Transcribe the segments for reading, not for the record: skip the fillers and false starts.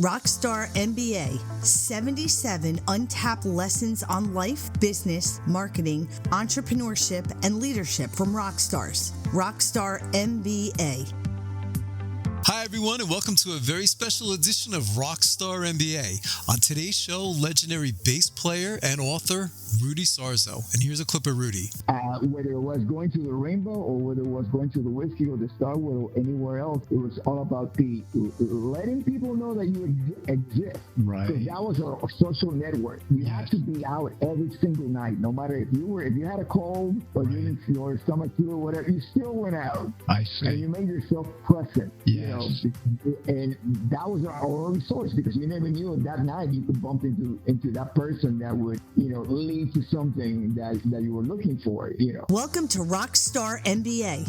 Rock Star MBA, 77 untapped lessons on life, business, marketing, entrepreneurship, and leadership from rock stars. Rock Star MBA. Hi, everyone, and welcome to a very special edition of Rock Star MBA. On today's show, legendary bass player and author Rudy Sarzo. And here's a clip of Rudy. Whether it was going to the Rainbow or whether it was going to the Whiskey or the Starwood or anywhere else, it was all about the letting people know that you exist. Right. So that was our social network. You had to be out every single night, no matter if you had a cold or your stomach flu or whatever, you still went out. I see. And you made yourself present. Yes. And that was our only source, because you never knew that night you could bump into that person that would, lead to something that you were looking for, Welcome to Rock Star MBA.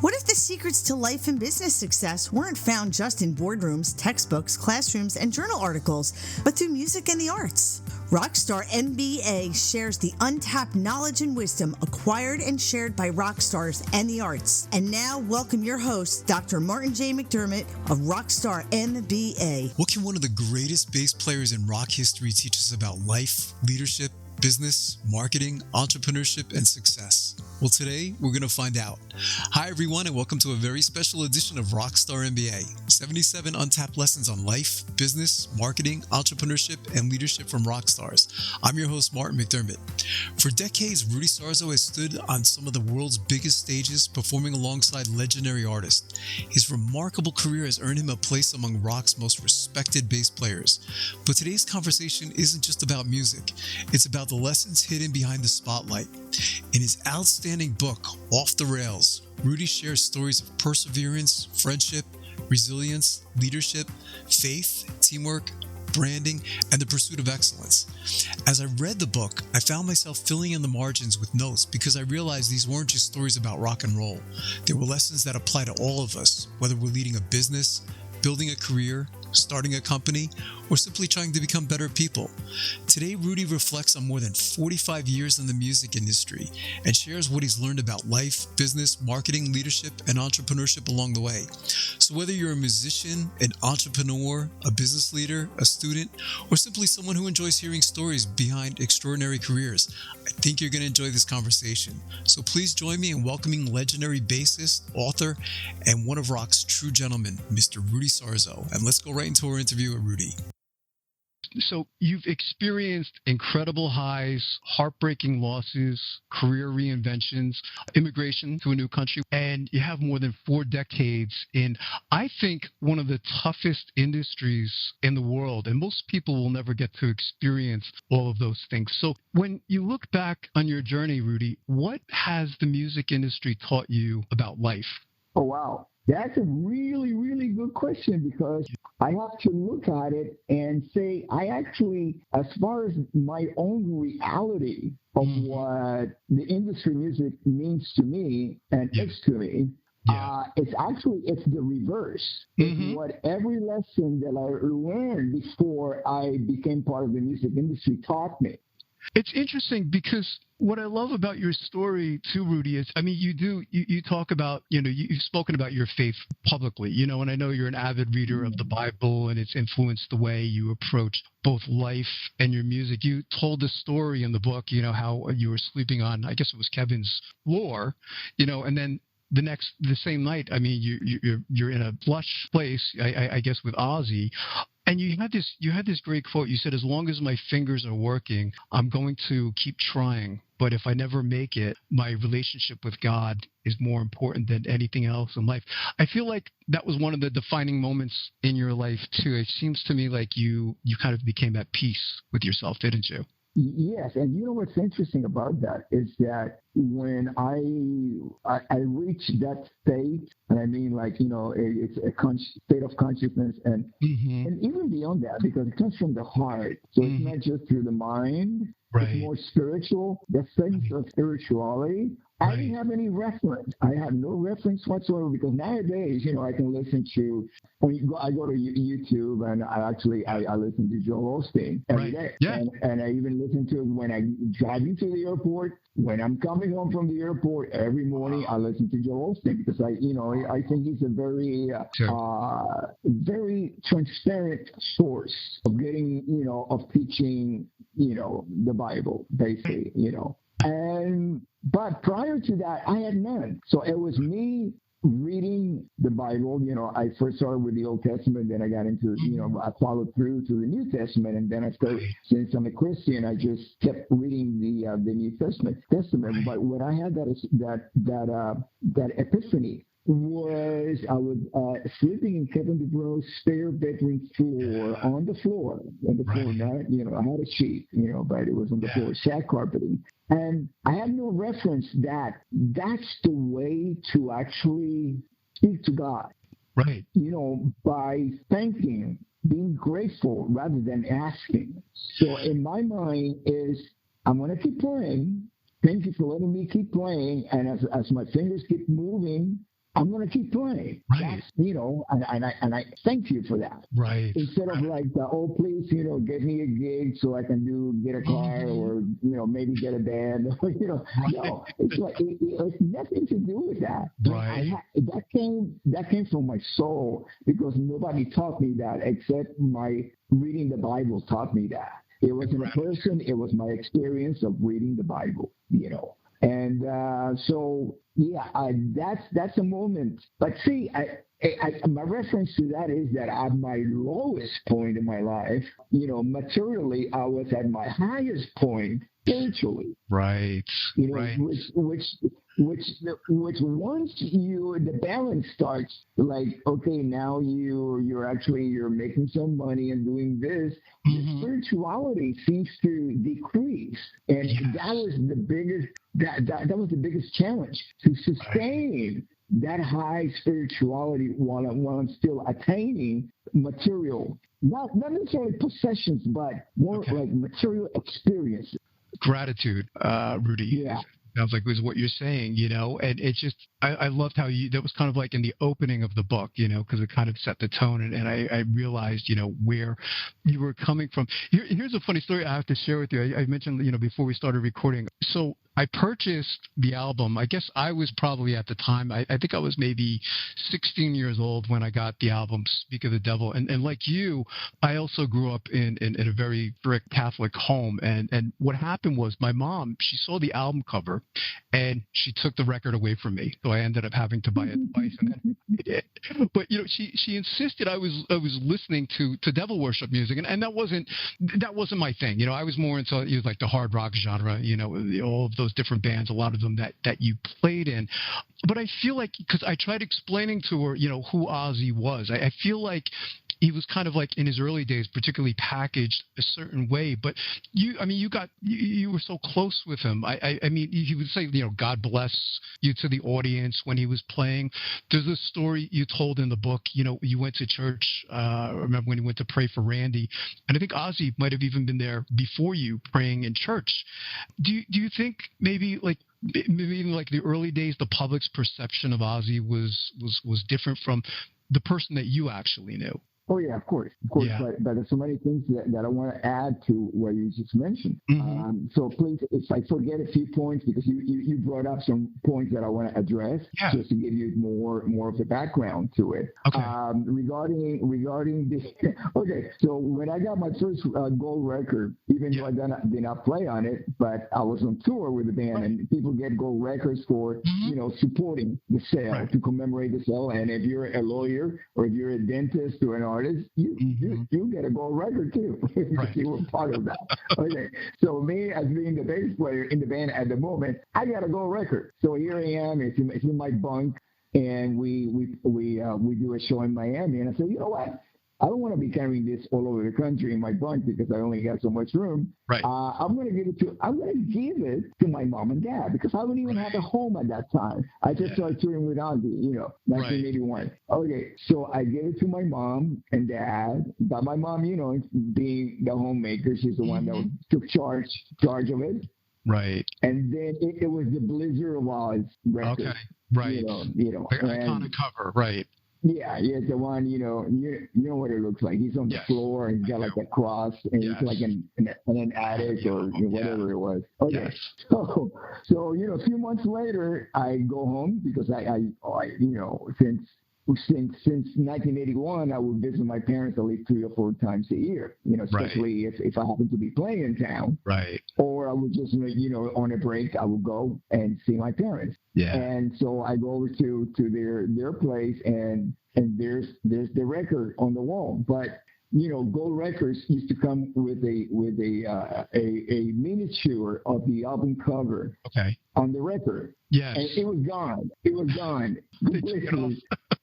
What if the secrets to life and business success weren't found just in boardrooms, textbooks, classrooms, and journal articles, but through music and the arts? Rockstar MBA shares the untapped knowledge and wisdom acquired and shared by rock stars and the arts. And now, welcome your host, Dr. Martin J. McDermott of Rockstar MBA. What can one of the greatest bass players in rock history teach us about life, leadership, business, marketing, entrepreneurship, and success? Well, today we're going to find out. Hi, everyone, and welcome to a very special edition of Rockstar MBA. 77 untapped lessons on life, business, marketing, entrepreneurship, and leadership from rock stars. I'm your host, Martin McDermott. For decades, Rudy Sarzo has stood on some of the world's biggest stages, performing alongside legendary artists. His remarkable career has earned him a place among rock's most respected bass players. But today's conversation isn't just about music. It's about the lessons hidden behind the spotlight. In his outstanding book, Off the Rails, Rudy shares stories of perseverance, friendship, resilience, leadership, faith, teamwork, branding, and the pursuit of excellence. As I read the book, I found myself filling in the margins with notes because I realized these weren't just stories about rock and roll. They were lessons that apply to all of us, whether we're leading a business, building a career, starting a company, or simply trying to become better people. Today, Rudy reflects on more than 45 years in the music industry and shares what he's learned about life, business, marketing, leadership, and entrepreneurship along the way. So whether you're a musician, an entrepreneur, a business leader, a student, or simply someone who enjoys hearing stories behind extraordinary careers, I think you're going to enjoy this conversation. So please join me in welcoming legendary bassist, author, and one of rock's true gentlemen, Mr. Rudy Sarzo. And let's go right into our interview with Rudy. So you've experienced incredible highs, heartbreaking losses, career reinventions, immigration to a new country, and you have more than 4 decades in, I think, one of the toughest industries in the world. And most people will never get to experience all of those things. So when you look back on your journey, Rudy, what has the music industry taught you about life? Oh, wow. That's a really, really good question, because I have to look at it and say, I actually, as far as my own reality of what the industry music means to me and is to me, it's the reverse. It's what every lesson that I learned before I became part of the music industry taught me. It's interesting because what I love about your story too, Rudy, is, I mean, you talk about, you've spoken about your faith publicly, and I know you're an avid reader of the Bible, and it's influenced the way you approach both life and your music. You told the story in the book, how you were sleeping on, I guess it was Kevin's floor, and then the same night, I mean, you're in a plush place, I guess, with Ozzy. And you had this great quote. You said, as long as my fingers are working, I'm going to keep trying. But if I never make it, my relationship with God is more important than anything else in life. I feel like that was one of the defining moments in your life, too. It seems to me like you kind of became at peace with yourself, didn't you? Yes, and what's interesting about that is that when I reached that state, and I mean, it's a state of consciousness, and even beyond that, because it comes from the heart, so it's not just through the mind. Right. It's more spiritual. The sense of spirituality I didn't have any reference. I have no reference whatsoever because nowadays, I can listen to. I go to YouTube and I listen to Joel Osteen every day. Yeah. And I even listen to it when I driving to the airport. When I'm coming home from the airport every morning, I listen to Joel Osteen because I think he's a very very transparent source of getting of teaching the Bible basically but prior to that I had none. So it was me reading the Bible. I first started with the Old Testament, then I got into I followed through to the New Testament, and then I started, since I'm a Christian, I just kept reading the New Testament. But when I had that epiphany was I was sleeping in Kevin DeBro's spare bedroom floor on the floor, not, I had a sheet, but it was on the floor, shag carpeting. And I had no reference that that's the way to actually speak to God. Right. By thanking, being grateful rather than asking. So in my mind is, I'm going to keep playing. Thank you for letting me keep playing. And as my fingers keep moving, I'm going to keep playing. Right. And I thank you for that. Right. Instead of like, please, get me a gig so I can get a car or, maybe get a band. No, it's like, it's nothing to do with that. Right. That came from my soul because nobody taught me that except my reading the Bible taught me that. It wasn't a person. It was my experience of reading the Bible, And that's a moment. But see, my reference to that is that at my lowest point in my life, materially, I was at my highest point spiritually. Right. Which once the balance starts, like, okay, now you're making some money and doing this, the spirituality seems to decrease, and that was the biggest that was the biggest challenge to sustain that high spirituality while I'm still attaining material, not necessarily possessions, but more like material experiences. Gratitude, Rudy. Yeah. Sounds like was what you're saying, and it's just, I loved how that was kind of like in the opening of the book, because it kind of set the tone, and I realized, where you were coming from. Here's a funny story I have to share with you. I mentioned, before we started recording. So I purchased the album. I guess I was probably at the time, I think I was maybe 16 years old when I got the album, Speak of the Devil. And like you, I also grew up in a very strict Catholic home. And what happened was my mom, she saw the album cover and she took the record away from me. So I ended up having to buy it twice, and then I did. But, she insisted I was listening to devil worship music. And that wasn't my thing. I was more into like the hard rock genre, all of those different bands, a lot of them that you played in. But I feel like, because I tried explaining to her, who Ozzy was, I feel like he was kind of like in his early days, particularly packaged a certain way. But you were so close with him. I mean, he would say, God bless you to the audience when he was playing. There's a story you told in the book, you went to church, I remember when you went to pray for Randy, and I think Ozzy might have even been there before you praying in church. Do you think maybe in like the early days, the public's perception of Ozzy was different from the person that you actually knew? Oh, yeah, of course. Yeah. But there's so many things that I want to add to what you just mentioned. So please, if I forget a few points, because you brought up some points that I want to address, just to give you more of the background to it. Okay. Regarding this, okay, so when I got my first gold record, even though I did not play on it, but I was on tour with the band, and people get gold records for, supporting the sale, to commemorate the sale. And if you're a lawyer or if you're a dentist or an artist, you get a gold record too. Right. You were part of that. Okay. So me, as being the bass player in the band at the moment, I got a gold record. So here I am. It's in my bunk, and we do a show in Miami. And I said, you know what? I don't want to be carrying this all over the country in my bunk because I only got so much room. Right. I'm going to give it to my mom and dad, because I wouldn't even have a home at that time. I just started touring with Ozzy, 1981. Okay, so I gave it to my mom and dad. But my mom, being the homemaker, she's the one that took charge of it. Right. And then it was the Blizzard of Oz record. Okay. Right. The iconic cover. Right. Yeah, the one, you know what it looks like. He's on the floor and he's got like a cross and it's like in an attic or whatever it was. Okay. Yes. So, a few months later, I go home because I since 1981, I would visit my parents at least 3 or 4 times a year, especially if I happen to be playing in town. Right. Or I would just, on a break, I would go and see my parents. Yeah. And so I go over to their place and there's the record on the wall. But Gold Records used to come with a miniature of the album cover. Okay. On the record. Yes. And it was gone. It was gone. Completely.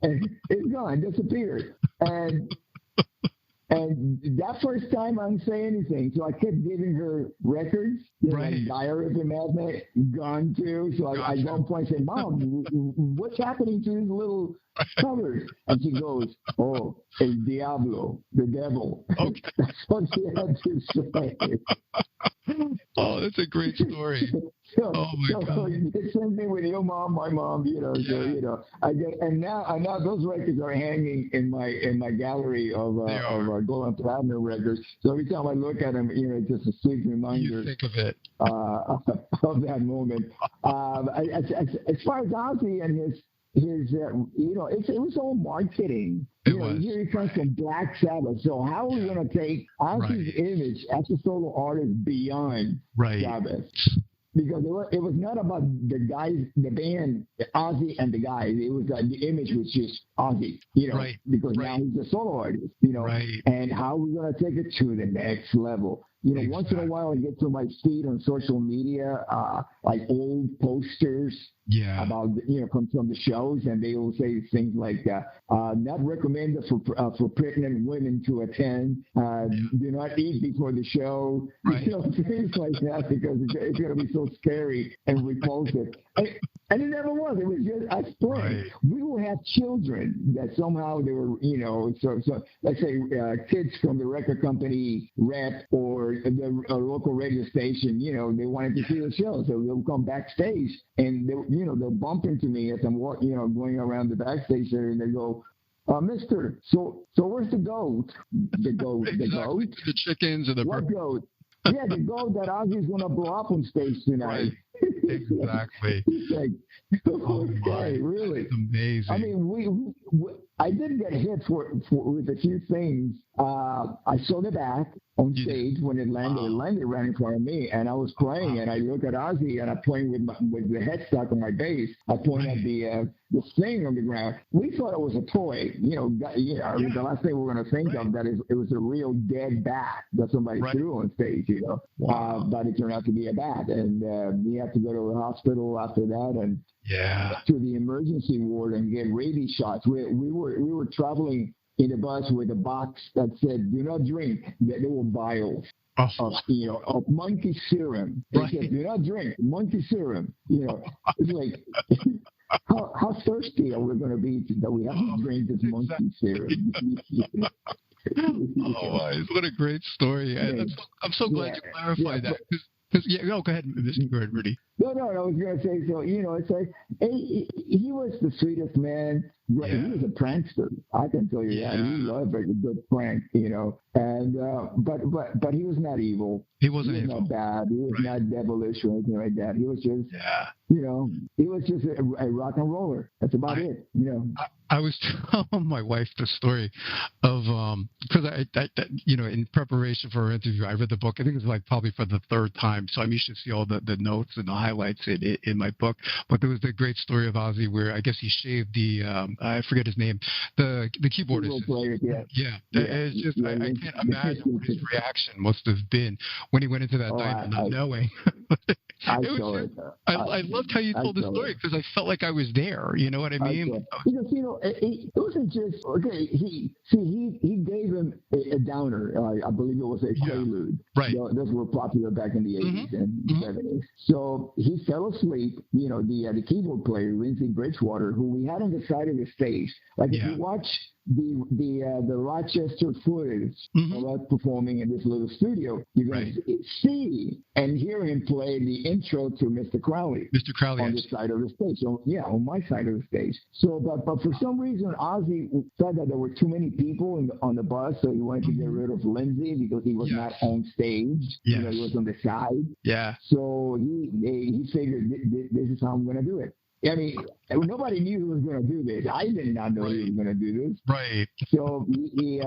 And it's gone, disappeared. And that first time I didn't say anything. So I kept giving her records. Right. Like Diary of a Madman, gone too. So I go up and say, Mom, what's happening to these little covers? And she goes, oh, El Diablo, the devil. Okay. That's what she had to say. Oh, that's a great story. God! The same thing with your mom, my mom. I get and now those records are hanging in my gallery of gold and platinum records. So every time I look at them, it's just a sweet reminder. You think of it of that moment. As far as Ozzy and his it was all marketing. Here he comes from Black Sabbath. So how are we going to take Ozzy's image as a solo artist beyond Sabbath? Because it was not about the guys, the band, Ozzy and the guys. It was the image was just Ozzy, because now he's a solo artist, and how are we going to take it to the next level? Once in a while I get to my feed on social media, like old posters about, from the shows, and they will say things like, not recommended for pregnant women to attend, do not eat before the show, things like that, because it's going to be so scary and repulsive. And it never was. It was just us playing. We will have children that somehow they were, so let's say kids from the record company rep or the local radio station, they wanted to see the show. So they'll come backstage and, they'll bump into me as I'm walking, going around the backstage there, and they go, mister, so where's the goat? The goat? The chickens or the... What goat? Yeah, the goat that Ozzy's going to blow up on stage tonight. Exactly. He's like, okay, really? That's amazing. I mean, I did get hit with a few things. I saw the back on stage when it landed. It landed right in front of me, and I was playing, and I look at Ozzy, and I'm playing with the headstock on my bass. I point at the thing on the ground. We thought it was a toy. The last thing we're going to think of that is it was a real dead bat that somebody threw on stage. But it turned out to be a bat, and we had to go to the hospital after that, and to the emergency ward and get rabies shots. We were traveling in a bus with a box that said, "Do not drink." They were vials of monkey serum. It said, "Do not drink monkey serum." It's like, how thirsty are we going to be that we have to drink this monkey serum? What a great story! I'm so glad you clarified that. Go ahead, Rudy. No, I was going to say, so, it's like, he was the sweetest man. Yeah. He was a prankster. I can tell you that. He loved a good prank, and, but he was not evil. He wasn't evil. Not bad. He was not devilish or anything like that. He was just, he was just a rock and roller. That's about it, I was telling my wife the story of, because I in preparation for our interview, I read the book. I think it was like probably for the 3rd time. So you should see all the notes and the highlights in my book. But there was the great story of Ozzy where I guess he shaved the, I forget his name, the keyboardist. It's just, I can't imagine what his reaction must have been when he went into that night not knowing. I loved how you told the story because I felt like I was there. You know what I mean? Because it wasn't just He gave him a downer. I believe it was a Quaalude. Right. Those were popular back in the 80s and 70s. So he fell asleep. The keyboard player Lindsey Bridgewater, who we had on the side of the stage. Like if you watch the Rochester footage of us performing in this little studio, you're going to see and hear him play the intro to Mr. Crowley. Mr. Crowley on the side of the stage. So on my side of the stage. So, but for some reason, Ozzy said that there were too many people on the bus, so he wanted to get rid of Lindsay because he was not on stage. Yes. You know, he was on the side. Yeah. So he figured this is how I'm going to do it. I mean, nobody knew he was going to do this. I did not know he was going to do this. Right. So he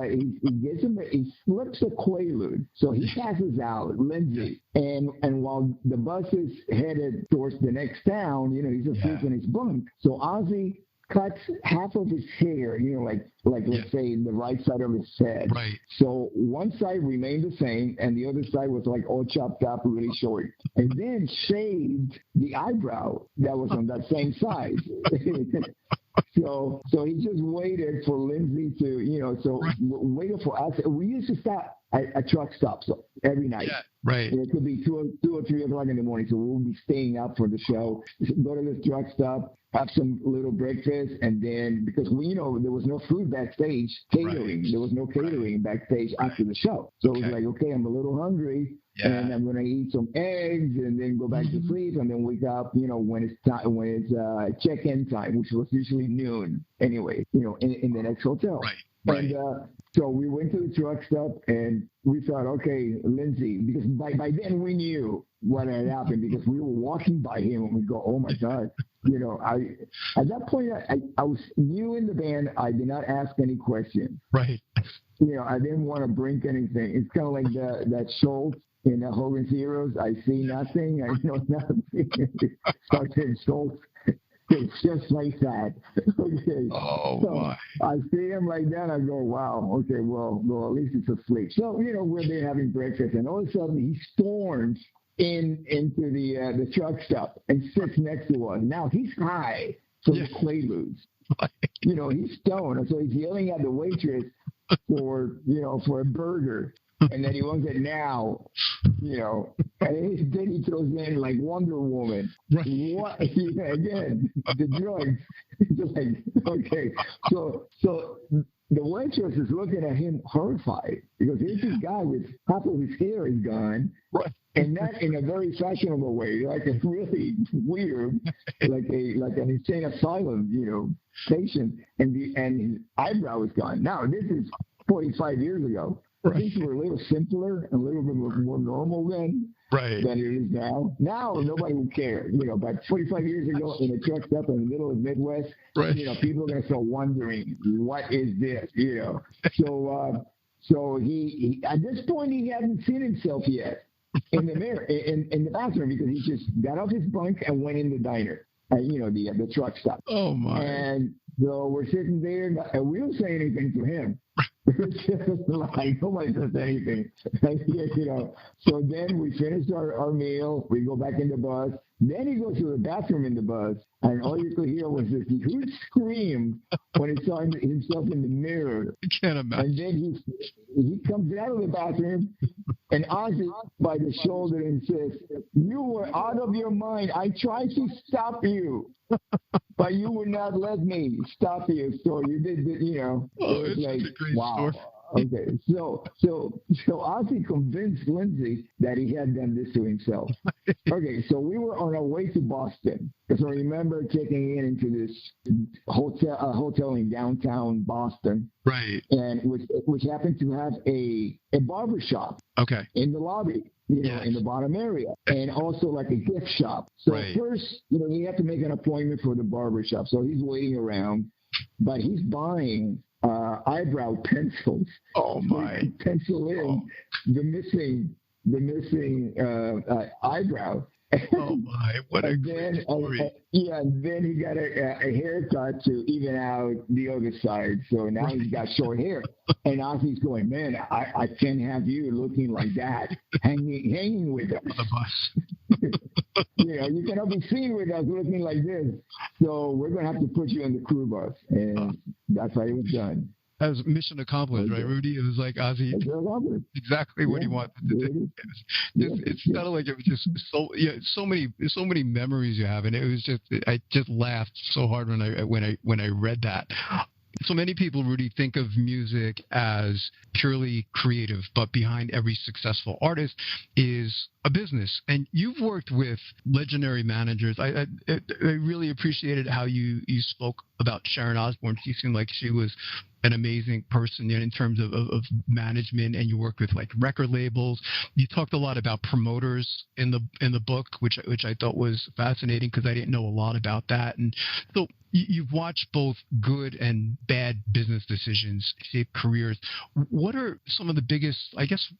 gets him. He slips a quaalude. So he passes out, Lindsay, and while the bus is headed towards the next town, you know, he's asleep in his bunk. So Ozzy cuts half of his hair, you know, like let's say the right side of his head. Right. So one side remained the same, and the other side was like all chopped up, really short. And then shaved the eyebrow that was on that same side. So he just waited for Lindsay to, you know, waited for us. We used to stop at truck stops every night. Yeah, right. And it could be 2 or 3 o'clock in the morning, so we'll be staying up for the show. Go to the truck stop, have some little breakfast, and then because there was no food backstage catering, there was no catering backstage after the show. So it was like, okay, I'm a little hungry. Yeah. And I'm gonna eat some eggs and then go back to sleep and then wake up, you know, when it's check-in time, which was usually noon anyway, you know, in the next hotel. Right. And so we went to the truck stop and we thought, okay, Lindsay, because by then we knew what had happened because we were walking by him and we go, oh my God. You know, at that point I was new in the band. I did not ask any questions. Right. You know, I didn't want to bring anything. It's kind of like that Schultz in Hogan's Heroes. I see nothing. I know nothing. Sergeant Schultz. It's just like that. Okay. Oh, so my. I see him like that. I go, wow. Okay, well, at least he's asleep. So, you know, we're there having breakfast, and all of a sudden he storms into the truck stop and sits next to us. Now he's high from the quaaludes. You know, he's stoned, and so he's yelling at the waitress for a burger. And then he wants it now, you know. And then he throws in like Wonder Woman. Right. What? Again, the drugs. Just like, okay. So the waitress is looking at him horrified because here's this guy with half of his hair is gone. Right. And not in a very fashionable way, like a really weird, like an insane asylum, you know, patient. And his eyebrow is gone. Now, this is 45 years ago. Right. Things were a little simpler, a little bit more normal then than it is now. Now nobody would care, you know. But 45 years ago, in a truck stop in the middle of the Midwest, you know, people are gonna start wondering what is this, you know. So he at this point he hadn't seen himself yet in the mirror in the bathroom because he just got off his bunk and went in the diner, you know, the truck stop. Oh my! And so we're sitting there, and we don't say anything to him. It's just like nobody says anything, you know. So then we finished our meal. We go back in the bus. Then he goes to the bathroom in the bus, and all you could hear was this huge scream when he saw himself in the mirror. I can't imagine. And then he comes out of the bathroom, and Ozzy by the shoulder and says, "You were out of your mind. I tried to stop you." But you would not let me stop you, so you did, you know. Oh, it's like, a great wow. story. Okay, so Ozzy convinced Lindsay that he had done this to himself. Okay, so we were on our way to Boston. So I remember checking into this hotel in downtown Boston. Right. And which happened to have a barber shop. Okay. In the lobby. You know, in the bottom area, and also like a gift shop. So first, you know, you have to make an appointment for the barber shop. So he's waiting around, but he's buying eyebrow pencils. Oh my! Pencil in the missing eyebrow. Oh my! What a great story. And then he got a haircut to even out the other side. So now he's got short hair. And Ozzy's going, man, I can't have you looking like that, hanging with us. You know, you cannot be seen with us looking like this. So we're going to have to put you in the crew bus. And that's how it was done. That was mission accomplished, right, Rudy? It was like Ozzy exactly what he wanted to do. It sounded like it was just so many memories you have, and it was just I just laughed so hard when I read that. So many people, Rudy, think of music as purely creative, but behind every successful artist is a business. And you've worked with legendary managers. I really appreciated how you spoke about Sharon Osbourne. She seemed like she was an amazing person in terms of management, and you worked with like record labels. You talked a lot about promoters in the book, which I thought was fascinating because I didn't know a lot about that. And so you've watched both good and bad business decisions shape careers. What are some of the biggest, I guess,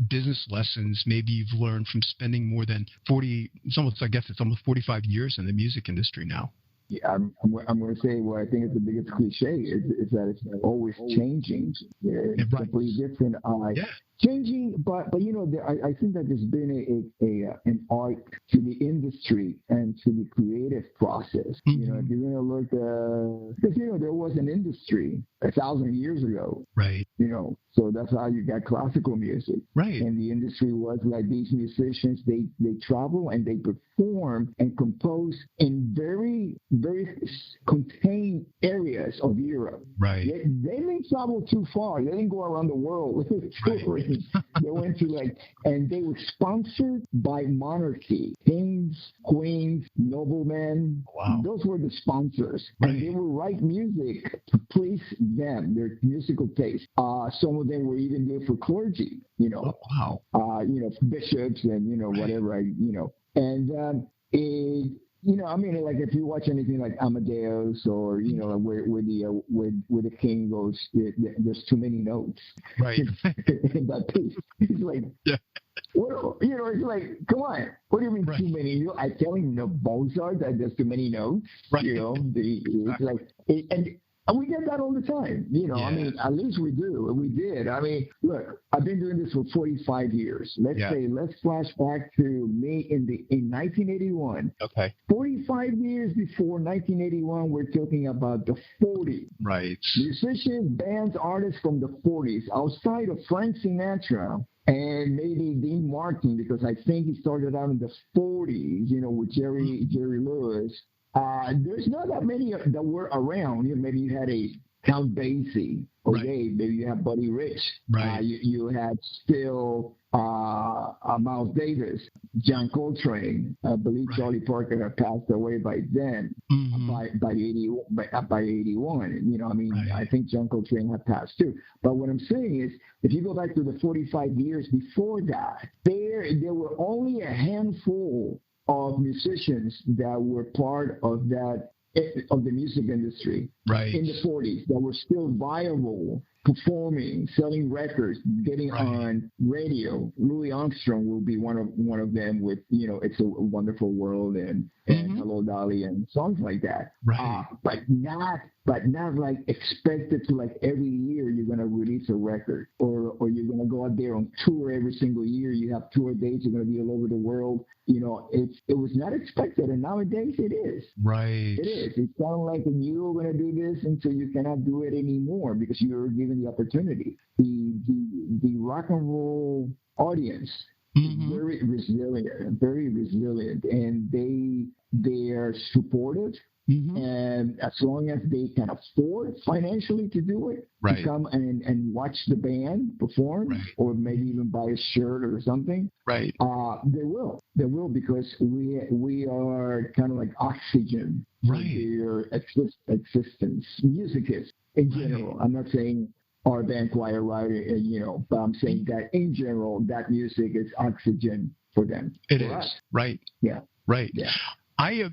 business lessons maybe you've learned from spending more than 45 years in the music industry now? Yeah, I'm going to say what I think is the biggest cliche is that it's always changing. It's completely different. Changing, but I think that there's been an art to the industry and to the creative process. Mm-hmm. If you're going to look, because there was an industry 1,000 years ago, right? So that's how you got classical music, right? And the industry was like these musicians. They travel and they perform and compose in very very contained areas of Europe. Right. They didn't travel too far. They didn't go around the world touring. They went to and they were sponsored by monarchy, kings, queens, noblemen. Wow. Those were the sponsors, right. And they would write music to please them, their musical taste. Some of them were even there for clergy. Oh, wow. Bishops and right. whatever. And like if you watch anything like Amadeus or where the king goes, there's too many notes. Right. In that piece, he's like, yeah. It's like, come on. What do you mean too many? I tell him, Mozart, that there's too many notes. Right. It's like, and we get that all the time. Yeah. At least we do. We did. Look, I've been doing this for 45 years. Let's flash back to me in 1981. Okay. 45 years before 1981, we're talking about the 40s. Right. Musicians, bands, artists from the 40s, outside of Frank Sinatra and maybe Dean Martin, because I think he started out in the 40s, with Jerry Lewis. There's not that many that were around. Maybe you had a Count Basie, okay? Right. Maybe you have Buddy Rich. Right. You had still Miles Davis, John Coltrane. I believe Charlie Parker had passed away by then. Mm-hmm. By 81. I think John Coltrane had passed too. But what I'm saying is, if you go back to the 45 years before that, there were only a handful of musicians that were part of the music industry in the 40s that were still viable, performing, selling records, getting on radio. Louis Armstrong will be one of them with It's a Wonderful World and Hello Dolly and songs like that. Right. But not like expected to like every year you're gonna release a record or you're gonna go out there on tour every single year. You have tour dates. You're gonna be all over the world. It was not expected, and nowadays it is. Right. It is. It's kind of like you're going to do this until you cannot do it anymore because you're given the opportunity. The rock and roll audience is very resilient, and they are supportive. Mm-hmm. And as long as they can afford financially to do it, to come and watch the band perform, or maybe even buy a shirt or something, they will. They will, because we are kind of like oxygen for their existence. Music is, in general. I'm not saying our band Quiet Riot, but I'm saying that in general, that music is oxygen for them. It is. Right. Yeah. Right. Yeah.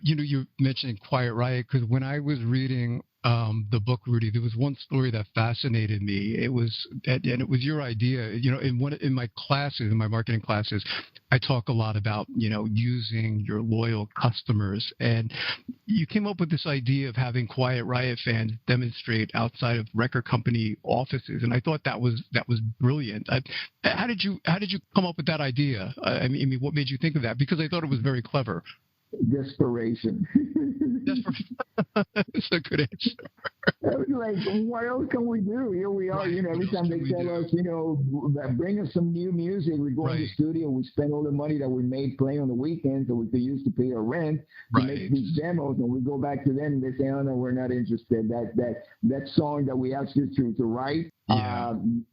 You mentioned Quiet Riot, because when I was reading the book, Rudy, there was one story that fascinated me. It was your idea. In my classes, in my marketing classes, I talk a lot about using your loyal customers, and you came up with this idea of having Quiet Riot fans demonstrate outside of record company offices, and I thought that was brilliant. How did you come up with that idea? I mean, what made you think of that? Because I thought it was very clever. Desperation. That's a good answer. I was like, what else can we do? Here we are, Right. every time they tell us, bring us some new music, we go in the studio, we spend all the money that we made playing on the weekends that we could use to pay our rent to make these demos, and we go back to them and they say, oh no, we're not interested. That song that we asked you to write,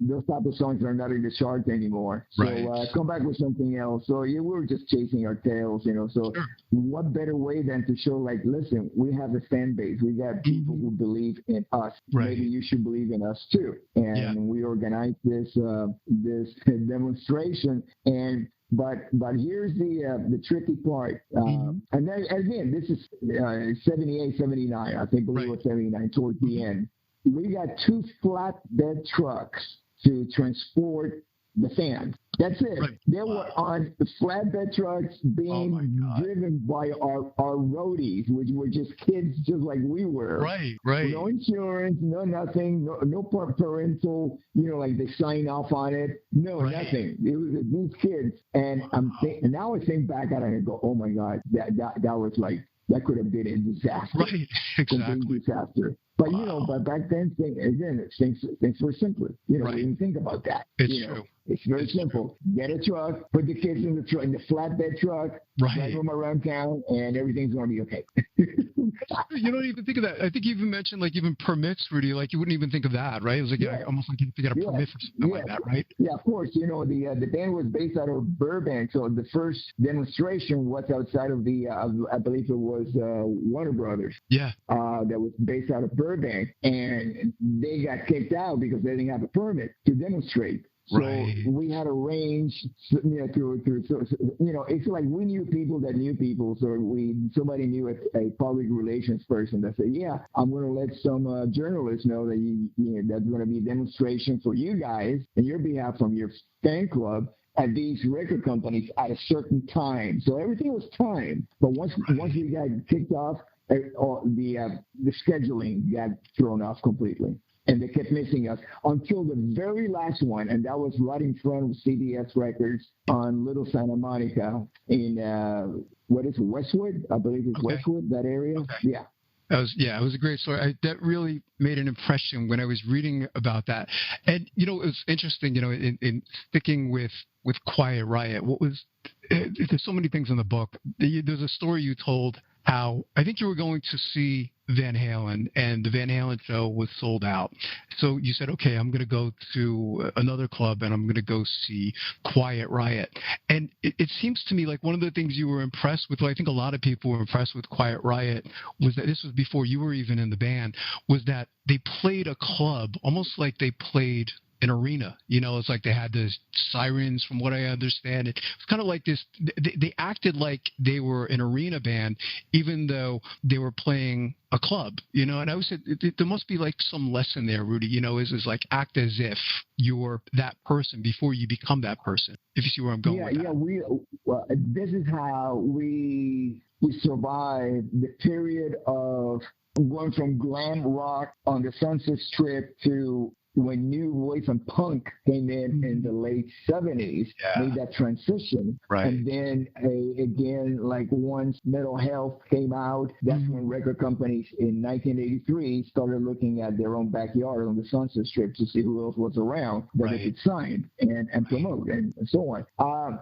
those type of songs are not in the charts anymore. So come back with something else. So we were just chasing our tails, So what better way than to show, like, listen, we have a fan base. We got people who believe in us. Maybe you should believe in us too. And we organized this demonstration. But here's the tricky part. And then again, this is 78, 79. I think it was 79 towards the end. We got 2 flatbed trucks to transport the fans. That's it. They were on the flatbed trucks being driven by our roadies, which were just kids just like we were. Right. No insurance, no nothing, no parental, like they sign off on it. No, nothing. It was these kids. And now I think back at it and go, oh my God, that was like, that could have been a disaster. Right, exactly. Disaster. But, but back then, things were simpler. We didn't think about that. It's true. It's very simple. Get a truck, put the kids in the flatbed truck, drive them around town, and everything's going to be okay. You don't even think of that. I think you even mentioned, like, even permits, Rudy. Like, you wouldn't even think of that, right? It was like almost like you have to get a permit for something like that, right? Yeah, of course. The band was based out of Burbank, so the first demonstration was outside of I believe it was Warner Brothers. Yeah. That was based out of Burbank, and they got kicked out because they didn't have a permit to demonstrate. So we had arranged, it's like we knew people that knew people. So somebody knew a public relations person that said, I'm going to let some journalists know that that's going to be a demonstration for you guys and your behalf from your fan club at these record companies at a certain time. So everything was timed. But once we got kicked off, the scheduling got thrown off completely. And they kept missing us until the very last one, and that was right in front of CBS Records on Little Santa Monica in, Westwood? I believe it's Westwood, that area. Okay. Yeah. It was a great story. That really made an impression when I was reading about that. And, it was interesting, in sticking with Quiet Riot, there's so many things in the book. There's a story you told how I think you were going to see Van Halen, and the Van Halen show was sold out. So you said, okay, I'm going to go to another club and I'm going to go see Quiet Riot. And it seems to me like one of the things you were impressed with, I think a lot of people were impressed with Quiet Riot, was that this was before you were even in the band, was that they played a club almost like they played an arena. It's like they had the sirens, from what I understand. It was kind of like this, they acted like they were an arena band, even though they were playing a club, and I always said there must be like some lesson there, Rudy, is like act as if you're that person before you become that person, if you see where I'm going with that. This is how we survived the period of going from glam rock on the Sunset Strip to when new wave and punk came in the late 70s, made that transition. And then again, like once Mental Health came out, that's when record companies in 1983 started looking at their own backyard on the Sunset Strip to see who else was around that they could sign and promote and so on.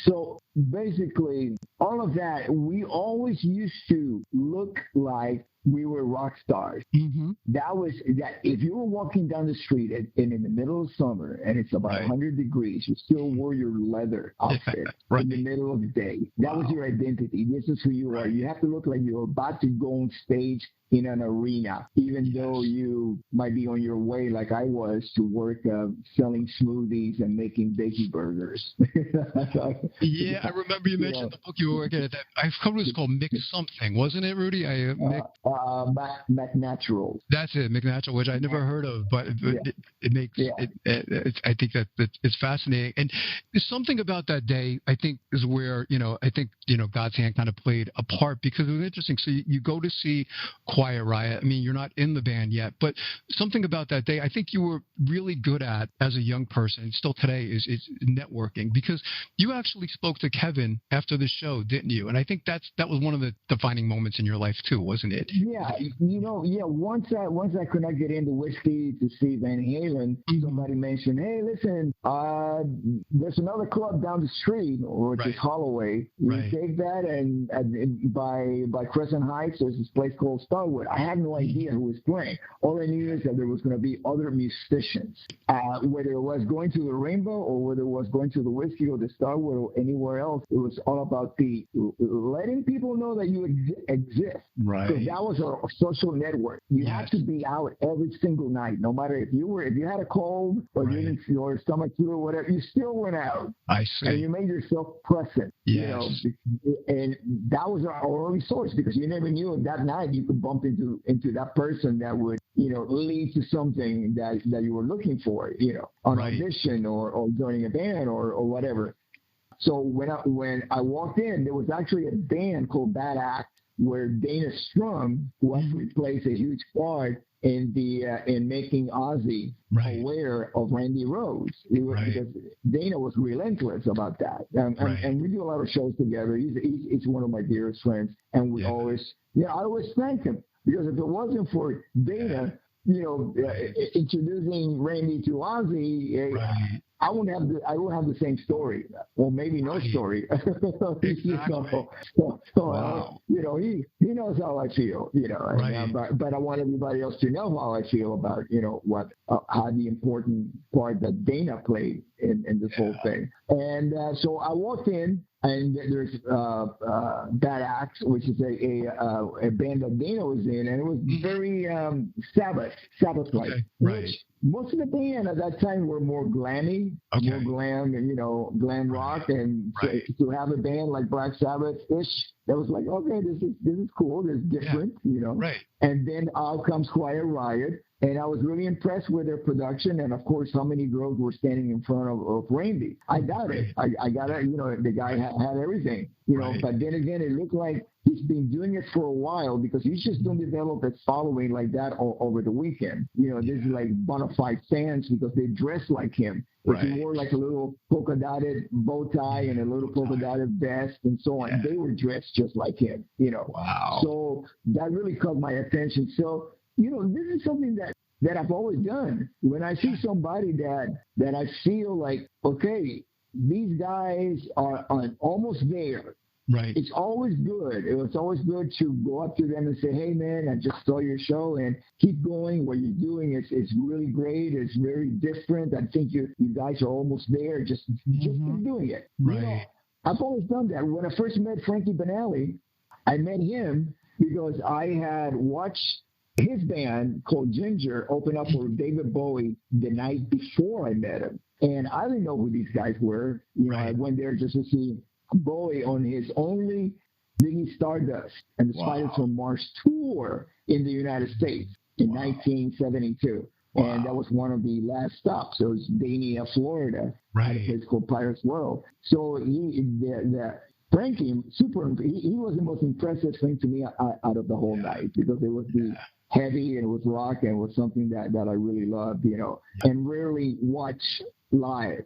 So basically, all of that, we always used to look like we were rock stars. That was that. If you were walking down the street and in the middle of summer and it's about 100 degrees, you still wore your leather outfit in the middle of the day. That was your identity. This is who you are. You have to look like you're about to go on stage in an arena, even though you might be on your way, like I was, to work selling smoothies and making veggie burgers. I remember you mentioned the book you were working at. I forgot it was called Mix Something, wasn't it, Rudy? I McNatural. That's it, McNatural, which I never heard of, but it makes I think that it's fascinating. And there's something about that day, I think, is where God's hand kind of played a part, because it was interesting. So you go to see Quiet Riot. I mean, you're not in the band yet, but something about that day I think you were really good at as a young person, and still today, is networking, because you actually spoke to Kevin after the show, didn't you? And I think that was one of the defining moments in your life too, wasn't it? Yeah, once I connected into whiskey to see Van Halen, somebody mentioned, hey, listen, there's another club down the street, which is Holloway. You take that, and by Crescent Heights, there's this place called Starwood. I had no idea who was playing. All I knew is that there was going to be other musicians. Whether it was going to the Rainbow or whether it was going to the Whiskey or the Starwood or anywhere else, it was all about letting people know that you exist. Right. So that was our social network. You had to be out every single night, no matter if you had a cold or your stomach flu or whatever, you still went out. I see. And you made yourself present. Yes. And that was our only source, because you never knew if that night you could bump into that person that would, lead to something that you were looking for, on audition or joining a band or whatever. So when I walked in, there was actually a band called Bad Act, where Dana Strum, who actually plays a huge part in making Ozzy aware of Randy Rhoads. Because Dana was relentless about that. And we do a lot of shows together. He's one of my dearest friends. And we always, I always thank him, because if it wasn't for Dana, introducing Randy to Ozzy, I won't have the same story, or maybe no story. Exactly. He knows how I feel, but I want everybody else to know how I feel about, how the important part that Dana played in this whole thing. And so I walked in, and there's Bad Axe, which is a band that Dana was in, and it was very Sabbath-like. Okay. Which most of the band at that time were more glammy, more glam, and glam rock, and to have a band like Black Sabbath-ish, that was like, okay, this is cool, this is different, And then out comes Quiet Riot. And I was really impressed with their production, and of course, how many girls were standing in front of Randy. I got it. I got it. The guy had everything. But then again, it looked like he's been doing it for a while, because you just don't develop a following like that over the weekend. This is like bona fide fans, because they dress like him. If he wore like a little polka dotted bow tie and a little polka dotted vest and so on, they were dressed just like him. Wow. So that really caught my attention. So, this is something that I've always done. When I see somebody that I feel like, okay, these guys are almost there. Right. It's always good. It's always good to go up to them and say, hey, man, I just saw your show, and keep going. What you're doing is really great. It's very different. I think you guys are almost there. Just keep doing it. Right. I've always done that. When I first met Frankie Banali, I met him because I had watched his band called Ginger open up for David Bowie the night before I met him. And I didn't know who these guys were. I went there just to see Bowie on his only Ziggy Stardust and the Spiders from Mars tour in the United States in 1972. And that was one of the last stops. It was Dania, Florida, at a place called Pirates World. So Frankie, he was the most impressive thing to me out of the whole night, because it was heavy, and it was rock, and it was something that I really loved, and rarely watch live,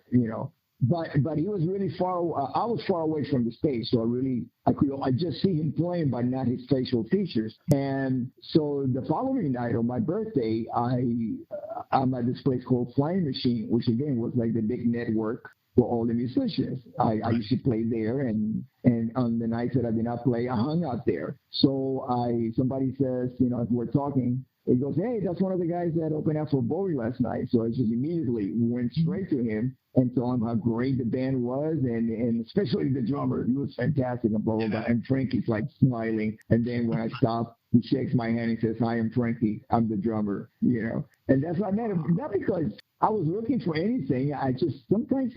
But he was really far. I was far away from the stage, so I just see him playing, but not his facial features. And so the following night on my birthday, I'm at this place called Flying Machine, which again was like the big network for all the musicians. I used to play there, and on the nights that I did not play, I hung out there. So somebody says, as we're talking, it goes, hey, that's one of the guys that opened up for Bowie last night. So I just immediately went straight to him and told him how great the band was, and especially the drummer. He was fantastic, and blah, blah, blah. And Frankie's like smiling. And then when I stop, he shakes my hand and says, hi, I'm Frankie. I'm the drummer, And that's why I met him. Not because I was looking for anything. I just, sometimes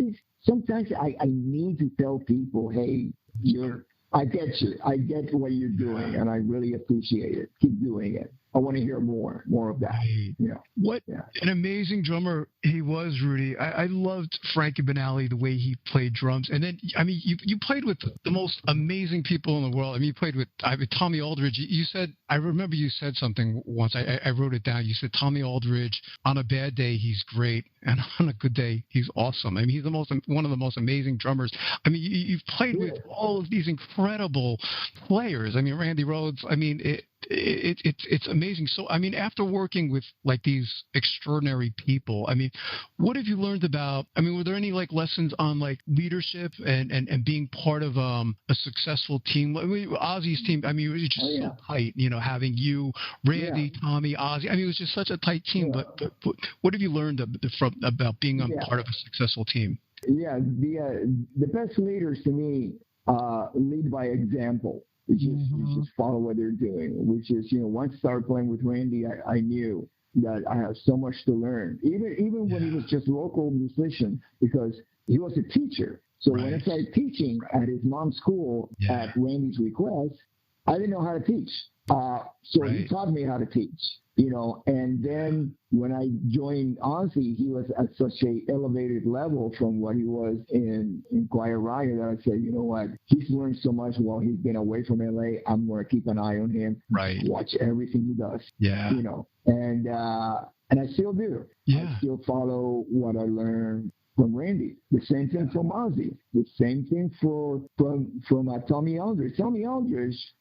I need to tell people, hey, you're I get you. I get what you're doing, and I really appreciate it. Keep doing it. I want to hear more of that. Right. What an amazing drummer he was, Rudy. I loved Frankie Banali, the way he played drums. And then, I mean, you played with the most amazing people in the world. I mean, you played with Tommy Aldridge. You said, I remember you said something once. I wrote it down. You said Tommy Aldridge, on a bad day, he's great. And on a good day, he's awesome. I mean, he's one of the most amazing drummers. I mean, you've played with all of these incredible players. I mean, Randy Rhoads. I mean, it's amazing. So, I mean, after working with like these extraordinary people, I mean, what have you learned about, I mean, were there any like lessons on like leadership and being part of a successful team? I mean, Ozzy's team, I mean, it was just so tight, having you, Randy, Tommy, Ozzy. I mean, it was just such a tight team, but what have you learned about being on part of a successful team? Yeah, the best leaders to me lead by example. You just follow what they're doing, which is, once I started playing with Randy, I knew that I have so much to learn, even when he was just local musician, because he was a teacher. So when I started teaching at his mom's school at Randy's request, I didn't know how to teach. So he taught me how to teach, and then when I joined Ozzy, he was at such a elevated level from what he was in Quiet Riot that I said, you know what, he's learned so much while he's been away from LA. I'm going to keep an eye on him, watch everything he does, and I still do. I still follow what I learned from Randy. The same thing from Ozzy. The same thing from Tommy Aldridge. Tommy Aldridge,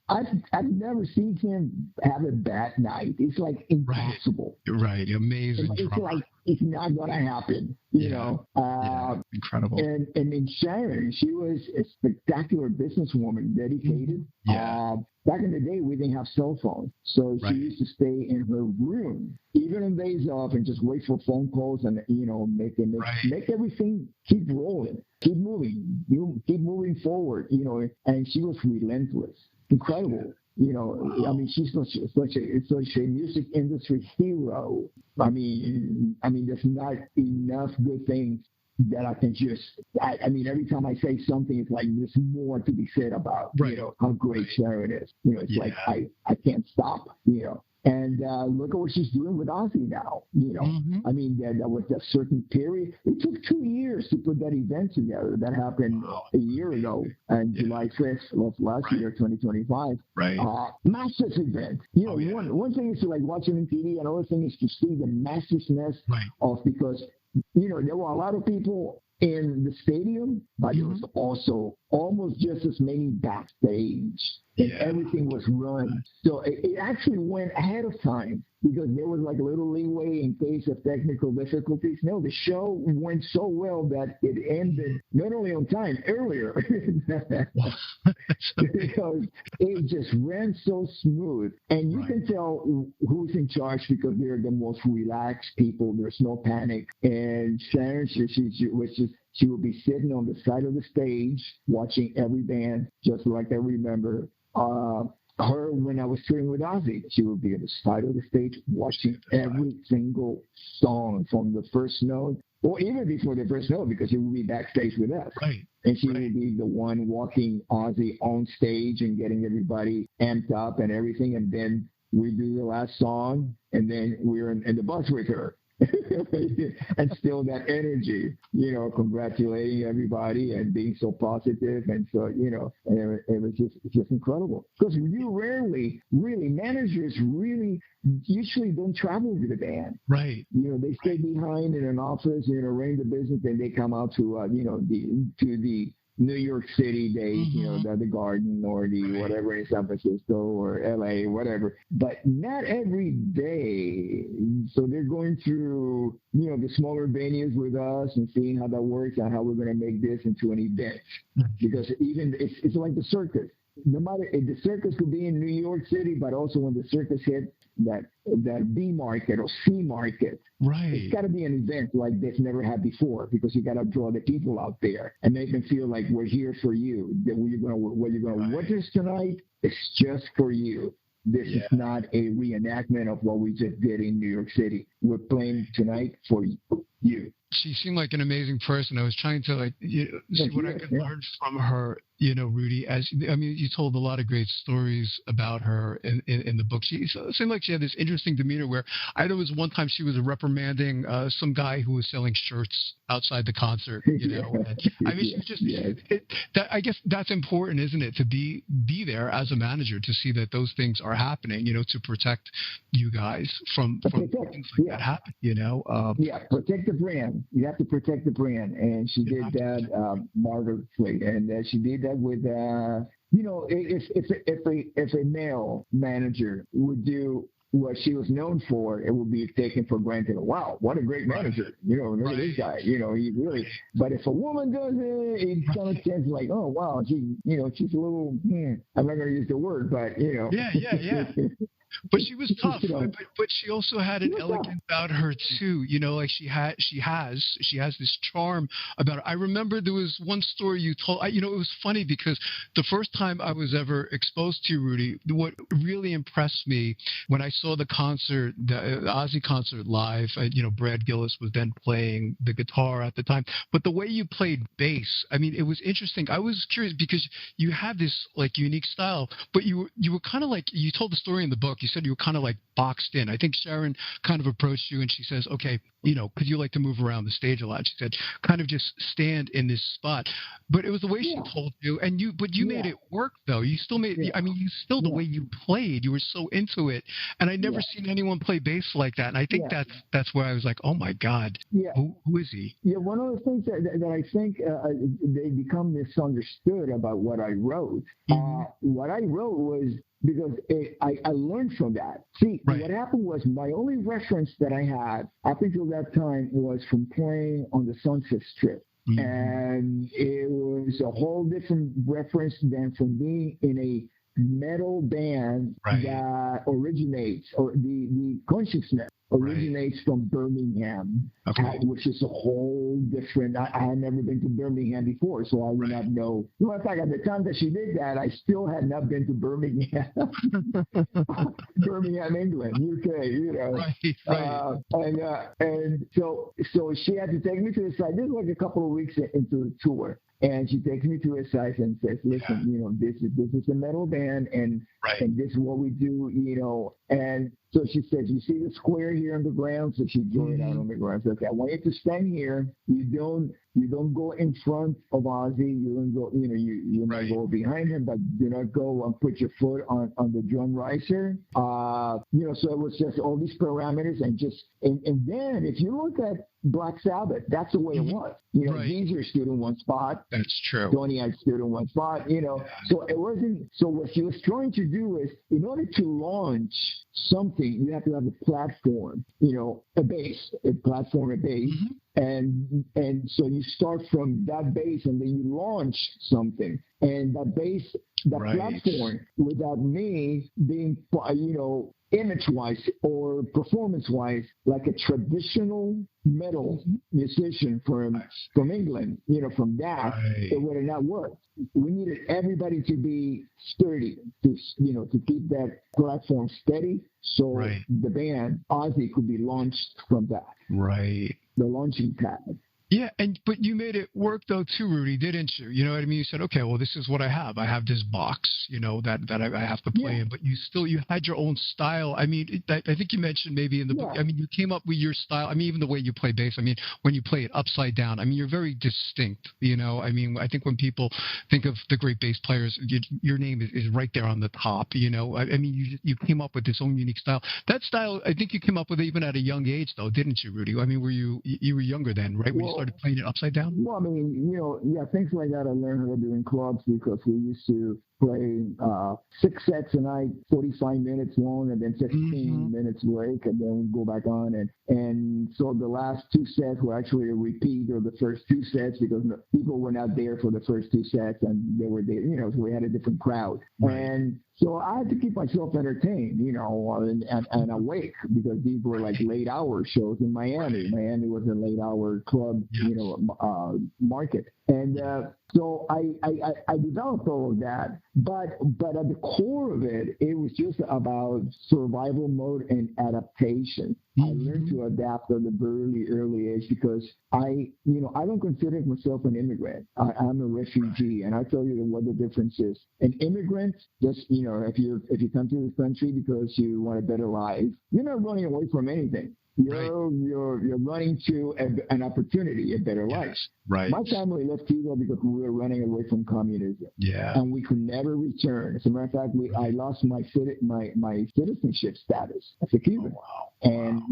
I've never seen him have a bad night. It's like impossible. Right. Amazing. It's like it's not going to happen. You know. Incredible. And in Sharon, she was a spectacular businesswoman, dedicated. Back in the day, we didn't have cell phones, so she used to stay in her room, even on days off, and just wait for phone calls and make everything keep rolling, keep moving forward. And she was relentless, incredible. I mean, she's such a music industry hero. I mean, there's not enough good things that I can I mean, every time I say something, it's like there's more to be said about, how great Sharon is. It's like I can't stop, And look at what she's doing with Ozzy now, I mean, that was a certain period. It took 2 years to put that event together. That happened a year ago, and July 5th of last year, 2025. Massive event. One thing is to like watch it on TV, another thing is to see the massiveness of, because there were a lot of people in the stadium, but there was also almost just as many backstage. And everything was run. So it actually went ahead of time, because there was like a little leeway in case of technical difficulties. No, the show went so well that it ended not only on time, earlier. Because it just ran so smooth. And you can tell who's in charge, because they're the most relaxed people. There's no panic. And Sharon, she would be sitting on the side of the stage watching every band, just like I remember her when I was touring with Ozzy. She would be on the side of the stage watching every single song from the first note, or even before the first note, because she would be backstage with us. And she would be the one walking Ozzy on stage and getting everybody amped up and everything. And then we do the last song, and then we're in the bus with her. And still that energy, congratulating everybody and being so positive, and so and it was just incredible, because you rarely, managers usually don't travel with the band. They stay behind in an office, run the business, and they come out to the New York City days, the Garden or the whatever in San Francisco or LA, whatever, but not every day. So they're going through, the smaller venues with us and seeing how that works and how we're going to make this into an event. Because even it's like the circus. No matter if the circus could be in New York City, but also when the circus hit that B market or C market, it's got to be an event like this never had before, because you got to draw the people out there and make them feel like we're here for you. That what you're going to witness tonight is just for you. This is not a reenactment of what we just did in New York City. We're playing tonight for you. She seemed like an amazing person. I was trying to see what I could learn from her. Rudy, you told a lot of great stories about her in the book. She seemed like she had this interesting demeanor where I know was one time she was reprimanding some guy who was selling shirts outside the concert, And, she was just, I guess that's important, isn't it? To be there as a manager, to see that those things are happening, to protect you guys from things like that happen, protect the brand. You have to protect the brand. And she did that marvelously. And she did that with, if a male manager would do what she was known for, it would be taken for granted. Wow, what a great manager. Look at this guy. He really, but if a woman does it, it's kind of chance like, oh, wow, she's a little, I'm not going to use the word, but, Yeah. But she was tough, but she also had an elegance about her too. Like she has this charm about her. I remember there was one story you told. It was funny because the first time I was ever exposed to Rudy, what really impressed me when I saw the concert, the Ozzy concert live. Brad Gillis was then playing the guitar at the time, but the way you played bass, it was interesting. I was curious because you had this like unique style, but you were kind of like, you told the story in the book. You said you were kind of like boxed in. I think Sharon kind of approached you and she says, okay, because you like to move around the stage a lot. She said, kind of just stand in this spot. But it was the way she told you, but you made it work though. You still made, the way you played, you were so into it. And I never seen anyone play bass like that. And I think that's where I was like, oh my God, who is he? Yeah, one of the things that I think they become misunderstood about what I wrote. What I wrote was, because I learned from that. See, what happened was my only reference that I had up until that time was from playing on the Sunset Strip. And it was a whole different reference than from being in a metal band that originates, or the consciousness originates from Birmingham, which is a whole different. I had never been to Birmingham before, so I would not know. In fact, at the time that she did that, I still had not been to Birmingham, Birmingham, England, UK. And so she had to take me to the side. This was like a couple of weeks into the tour. And she takes me to her side and says, listen, this is a metal band, and this is what we do, And so she says, you see the square here on the ground? So she drew it out on the ground. So, okay, I want you to stand here. You don't go in front of Ozzy. You don't go, you might go behind him, but do not go and put your foot on the drum riser. So it was just all these parameters, and then if you look at Black Sabbath, that's the way it was. Geezer stood in one spot. That's true. Tony had stood in one spot. So it wasn't. So what she was trying to do is, in order to launch something, you have to have a platform. A base, a platform, a base. And so you start from that base, and then you launch something. And that base, that platform, without me being, image-wise or performance-wise, like a traditional metal musician from England, from that, it would have not worked. We needed everybody to be sturdy, to keep that platform steady, so the band Ozzy could be launched from that. The launching pad. Yeah, but you made it work though too, Rudy, didn't you? You know what I mean? You said, okay, well, this is what I have. I have this box, that I have to play in. But you had your own style. I think you mentioned maybe in the book. You came up with your style. Even the way you play bass. When you play it upside down. You're very distinct. I think when people think of the great bass players, your name is right there on the top. You came up with this own unique style. That style, I think you came up with it even at a young age, though, didn't you, Rudy? Were you were younger then, right? When you started playing it upside down? Well, things like that I learned how to do in clubs, because we used to play 6 sets a night, 45 minutes long, and then 15 minutes break, and then go back on. And so the last 2 sets were actually a repeat of the first 2 sets, because people were not there for the first 2 sets, and they were there, so we had a different crowd. And so I had to keep myself entertained, and awake, because these were like late hour shows in Miami. Miami was a late hour club, market. And So I developed all of that, but at the core of it, it was just about survival mode and adaptation. I learned to adapt at a very early age because I don't consider myself an immigrant. I'm a refugee, and I tell you what the difference is. An immigrant, just if you come to this country because you want a better life, you're not running away from anything. You're running to an opportunity, a better life. Right. My family left Cuba because we were running away from communism. Yeah. And we could never return. As a matter of fact, I lost my citizenship status as a Cuban. Oh, wow. And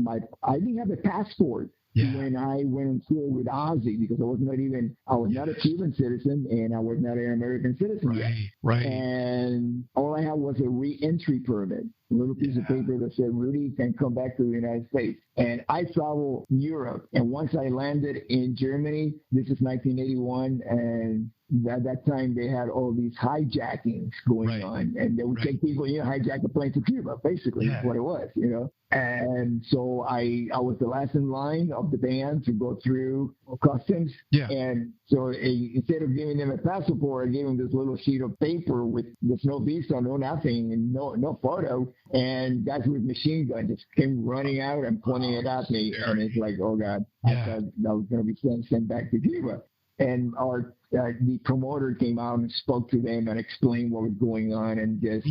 I didn't have a passport. Yeah. When I went on tour with Ozzy, because I was not a Cuban citizen and I was not an American citizen yet. Right. And all I had was a re-entry permit, a little piece of paper that said, Rudy can come back to the United States. And I traveled Europe. And once I landed in Germany, this is 1981, and at that time they had all these hijackings going on. And they would take people, hijack a plane to Cuba, basically, is what it was, And so I was the last in line of the band to go through customs. Yeah. And so instead of giving them a passport, I gave them this little sheet of paper with no visa, no nothing, and no photo. And guys with machine guns just came running out and pointing it at me. And it's like, oh, God, I thought I was going to be sent back to Cuba. And the promoter came out and spoke to them and explained what was going on and just,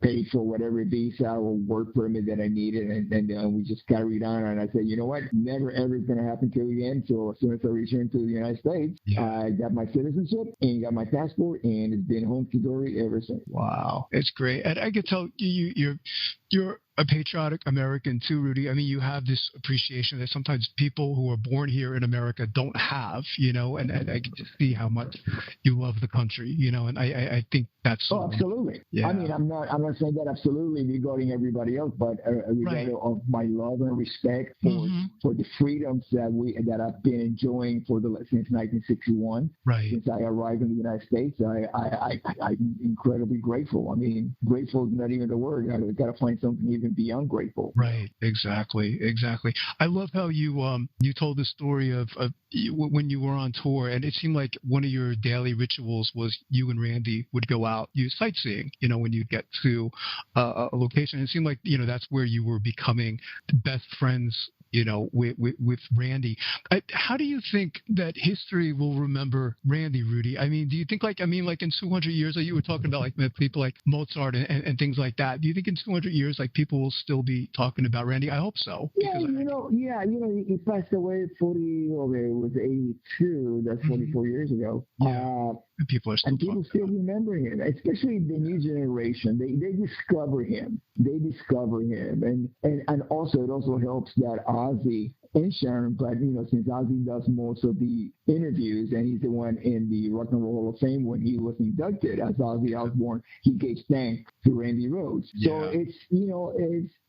paid for whatever visa or work permit that I needed. And we just carried on. And I said, you know what? Never, ever is going to happen to you again. So as soon as I returned to the United States, I got my citizenship and got my passport, and it's been hunky dory ever since. Wow. It's great. And I could tell you're a patriotic American too, Rudy. I mean, you have this appreciation that sometimes people who are born here in America don't have, and I can just see how much you love the country, and I think that's so. Oh, absolutely. Yeah. I mean, I'm not saying that absolutely regarding everybody else, but regarding of my love and respect for the freedoms that I've been enjoying since 1961. Right. Since I arrived in the United States, I'm incredibly grateful. I mean, grateful is not even the word. I got to find something even beyond grateful. Right. Exactly. I love how you told the story of when you were on tour, and it seemed like one of your daily rituals was you and Randy would go out, you sightseeing, when you get to a location. It seemed like, that's where you were becoming best friends, with Randy. How do you think that history will remember Randy, Rudy? I mean, do you think like in 200 years, like you were talking about, like people like Mozart and things like that. Do you think in 200 years, like people will still be talking about Randy? I hope so. Yeah, he passed away at 40, it was 82. That's 44 years ago. Yeah. People are still remembering him, especially the new generation. They discover him. And also it also helps that Ozzy and Sharon, but since Ozzy does most of the interviews and he's the one in the Rock and Roll Hall of Fame when he was inducted as Ozzy Osbourne, he gave thanks to Randy Rhoads. So it's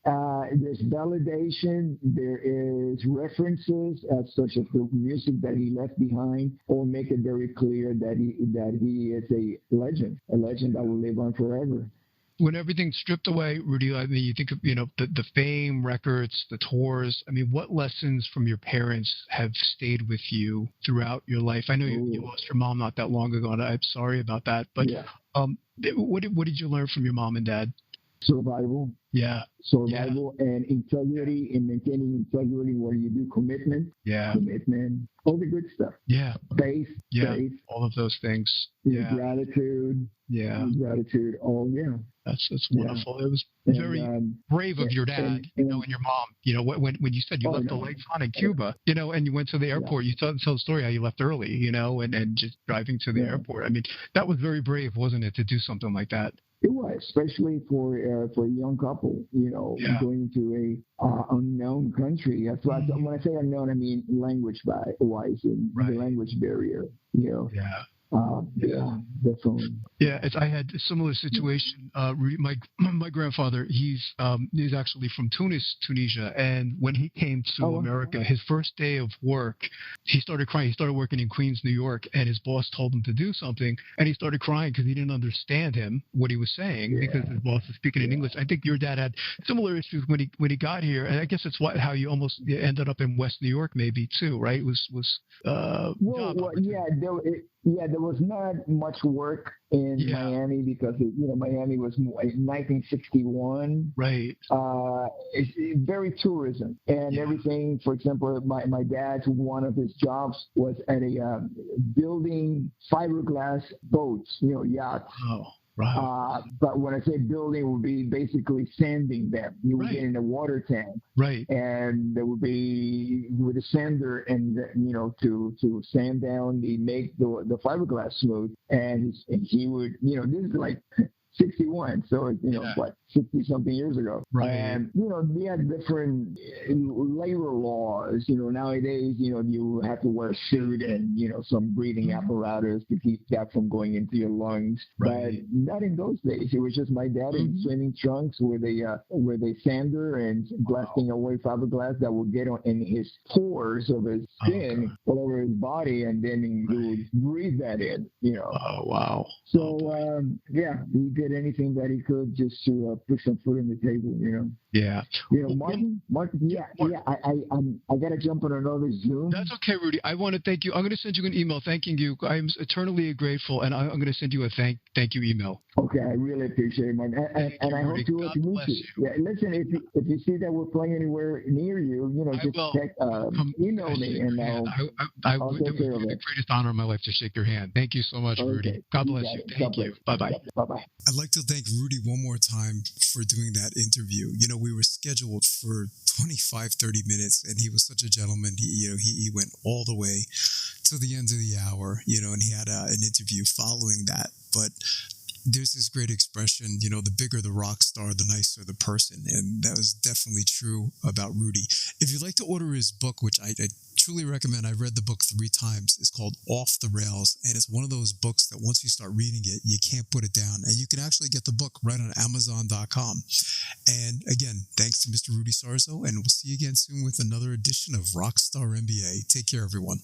there's validation, there is references such as the music that he left behind, or make it very clear that he is a legend that will live on forever. When everything's stripped away, Rudy, I mean, you think of, the fame, records, the tours. I mean, what lessons from your parents have stayed with you throughout your life? I know you lost your mom not that long ago, and I'm sorry about that. But what did you learn from your mom and dad? Survival. Yeah. Survival and integrity, and maintaining integrity where you do commitment. Yeah. Commitment. All the good stuff. Yeah. Faith. Yeah. Faith. All of those things. Yeah. Gratitude. Yeah. Gratitude. Oh, yeah. That's wonderful. It was very brave of your dad, and your mom. When you said you left the lights on in Cuba, and you went to the airport, you tell the story how you left early, and just driving to the airport. I mean, that was very brave, wasn't it, to do something like that? It was, especially for a young couple, going to a unknown country. That's why when I say unknown, I mean language-wise, and the language barrier. definitely. Yeah, I had a similar situation. My grandfather, he's actually from Tunisia, and when he came to America, his first day of work, he started crying. He started working in Queens, New York, and his boss told him to do something, and he started crying because he didn't understand what he was saying, because his boss was speaking in English. I think your dad had similar issues when he got here, and I guess it's how you almost ended up in West New York, maybe too, right? There was not much work in Miami because Miami was in 1961. Right. It's very tourism and everything. For example, my dad's one of his jobs was at a building fiberglass boats, yachts. Oh. Right. But when I say building, it would be basically sanding them. You would get in a water tank, right? And there would be with a sander, and to sand down make the fiberglass smooth. And he would, this is like 61, so what, 60 something years ago, right? And we had different labor laws. Nowadays, you have to wear a suit and some breathing apparatus to keep that from going into your lungs. Right. But not in those days. It was just my dad in swimming trunks with a sander and blasting away fiberglass that would get in his pores of his skin all over his body, and then he would breathe that in. Oh wow. So he did anything that he could just to put some food on the table, Yeah. Martin. I got to jump on another Zoom. That's okay, Rudy. I want to thank you. I'm going to send you an email thanking you. I'm eternally grateful, and I'm going to send you a thank you email. Okay, I really appreciate it, man. And I hope to meet you. Yeah, listen, if you see that we're playing anywhere near you, just email me, and I'll take care of it. The greatest honor of my life to shake your hand. Thank you so much, Rudy. God bless you. Thank you. Bye-bye. Bye-bye. I'd like to thank Rudy one more time for doing that interview. We were scheduled for 25, 30 minutes, and he was such a gentleman. He went all the way to the end of the hour, and he had an interview following that. But there's this great expression, the bigger the rock star, the nicer the person. And that was definitely true about Rudy. If you'd like to order his book, which I truly recommend, I've read the book 3 times. It's called Off the Rails. And it's one of those books that once you start reading it, you can't put it down. And you can actually get the book right on Amazon.com. And again, thanks to Mr. Rudy Sarzo. And we'll see you again soon with another edition of Rock Star MBA. Take care, everyone.